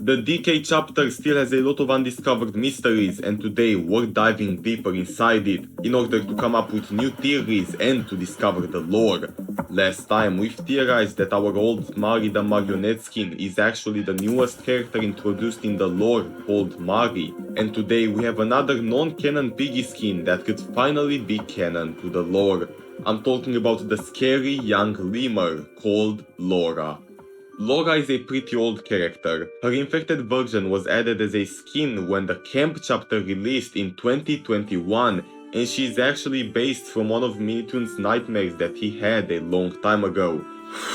The DECAY chapter still has a lot of undiscovered mysteries, and today we're diving deeper inside it in order to come up with new theories and to discover the lore. Last time we've theorized that our old Mari the marionette skin is actually the newest character introduced in the lore called Mari, and today we have another non-canon Piggy skin that could finally be canon to the lore. I'm talking about the scary young lemur called Laura. Laura is a pretty old character. Her infected version was added as a skin when the Camp chapter released in 2021, and she is actually based from one of Minitoon's nightmares that he had a long time ago.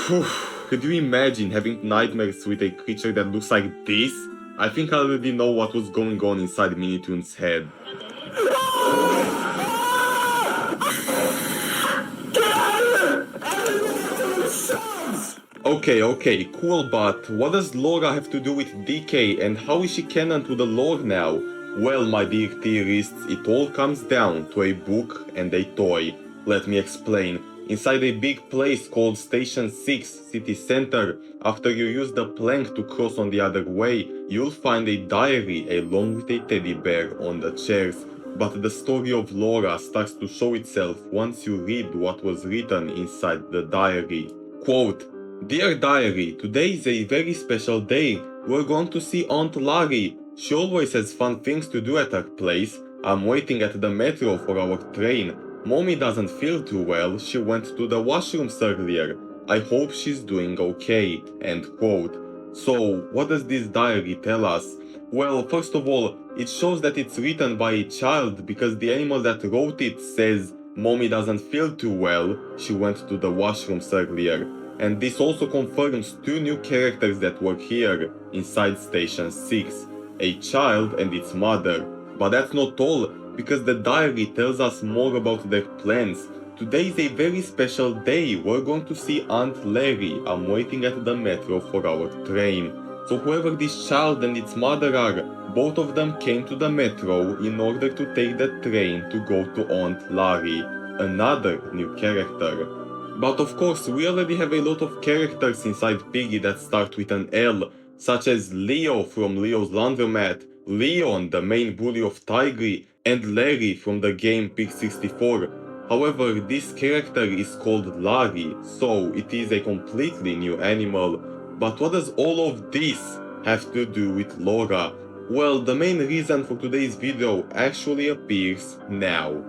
Could you imagine having nightmares with a creature that looks like this? I think I already know what was going on inside Minitoon's head. Okay, cool, but what does Laura have to do with DECAY and how is she canon to the lore now? Well, my dear theorists, it all comes down to a book and a toy. Let me explain. Inside a big place called Station 6 City Center, after you use the plank to cross on the other way, you'll find a diary along with a teddy bear on the chairs. But the story of Laura starts to show itself once you read what was written inside the diary. Quote, "Dear Diary, today is a very special day. We're going to see Aunt Larry. She always has fun things to do at her place. I'm waiting at the metro for our train. Mommy doesn't feel too well. She went to the washrooms earlier. I hope she's doing okay." End quote. So, what does this diary tell us? Well, first of all, it shows that it's written by a child because the animal that wrote it says, "Mommy doesn't feel too well. She went to the washrooms earlier." And this also confirms two new characters that were here inside Station 6, a child and its mother. But that's not all, because the diary tells us more about their plans. Today is a very special day. We're going to see Aunt Larry. I'm waiting at the metro for our train. So whoever this child and its mother are, both of them came to the metro in order to take the train to go to Aunt Larry, another new character. But of course, we already have a lot of characters inside Piggy that start with an L, such as Leo from Leo's Laundromat, Leon, the main bully of Tigry, and Larry from the game Pig 64. However, this character is called Larry, so it is a completely new animal. But what does all of this have to do with Laura? Well, the main reason for today's video actually appears now.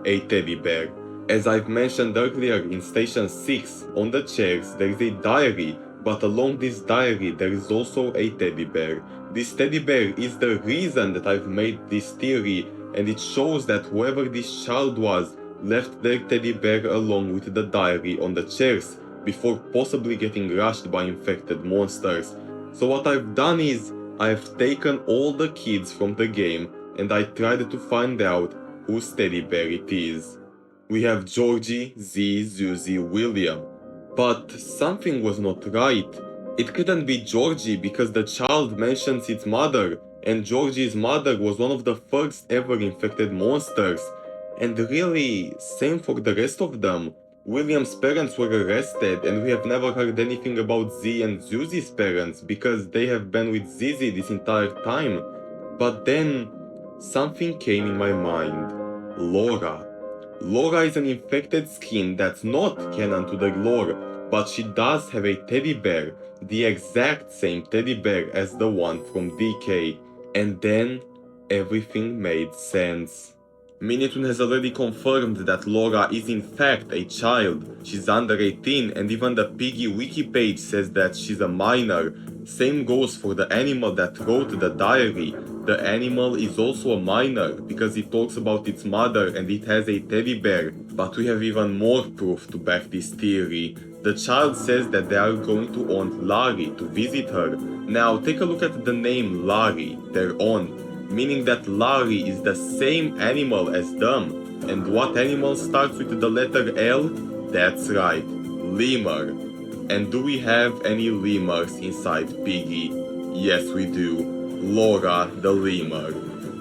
A teddy bear. As I've mentioned earlier, in Station 6, on the chairs, there is a diary, but along this diary there is also a teddy bear. This teddy bear is the reason that I've made this theory, and it shows that whoever this child was left their teddy bear along with the diary on the chairs, before possibly getting rushed by infected monsters. So what I've done is, I've taken all the kids from the game, and I tried to find out whose teddy bear it is. We have Georgie, Z, Susie, William. But something was not right. It couldn't be Georgie because the child mentions its mother, and Georgie's mother was one of the first ever infected monsters. And really, same for the rest of them. William's parents were arrested, and we have never heard anything about Z and Susie's parents because they have been with Zizi this entire time. But then, something came in my mind. Laura. Laura is an infected skin that's not canon to the lore, but she does have a teddy bear, the exact same teddy bear as the one from DECAY. And then, everything made sense. Minitoon has already confirmed that Laura is in fact a child. She's under 18, and even the Piggy wiki page says that she's a minor. Same goes for the animal that wrote the diary. The animal is also a minor because it talks about its mother and it has a teddy bear. But we have even more proof to back this theory. The child says that they are going to Aunt Larry to visit her. Now take a look at the name Larry, their aunt, meaning that Larry is the same animal as them. And what animal starts with the letter L? That's right, lemur. And do we have any lemurs inside Piggy? Yes we do. Laura the lemur.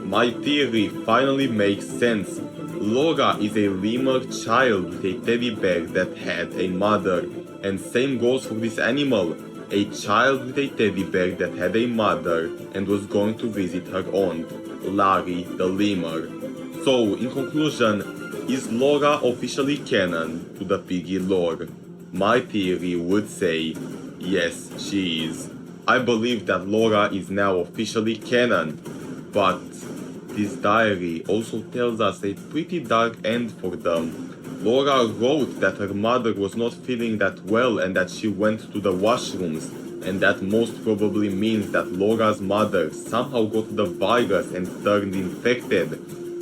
My theory finally makes sense. Laura is a lemur child with a teddy bear that had a mother. And same goes for this animal. a child with a teddy bear that had a mother and was going to visit her aunt, Larry the lemur. So, in conclusion, is Laura officially canon to the Piggy lore? My theory would say, yes, she is. I believe that Laura is now officially canon, but this diary also tells us a pretty dark end for them. Laura wrote that her mother was not feeling that well and that she went to the washrooms, and that most probably means that Laura's mother somehow got the virus and turned infected,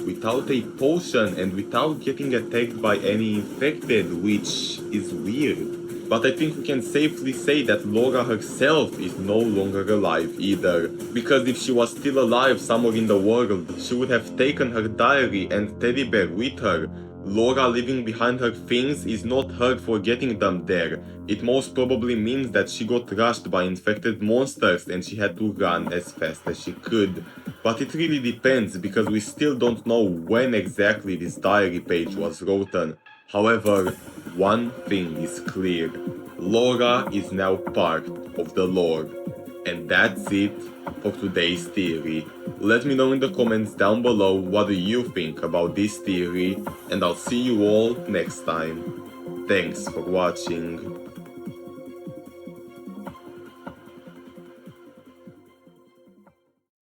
without a potion and without getting attacked by any infected, which is weird. But I think we can safely say that Laura herself is no longer alive either, because if she was still alive somewhere in the world, she would have taken her diary and teddy bear with her. Laura leaving behind her things is not her forgetting them there. It most probably means that she got rushed by infected monsters and she had to run as fast as she could. But it really depends, because we still don't know when exactly this diary page was written. However, one thing is clear. Laura is now part of the lore. And that's it for today's theory. Let me know in the comments down below what do you think about this theory, and I'll see you all next time. Thanks for watching.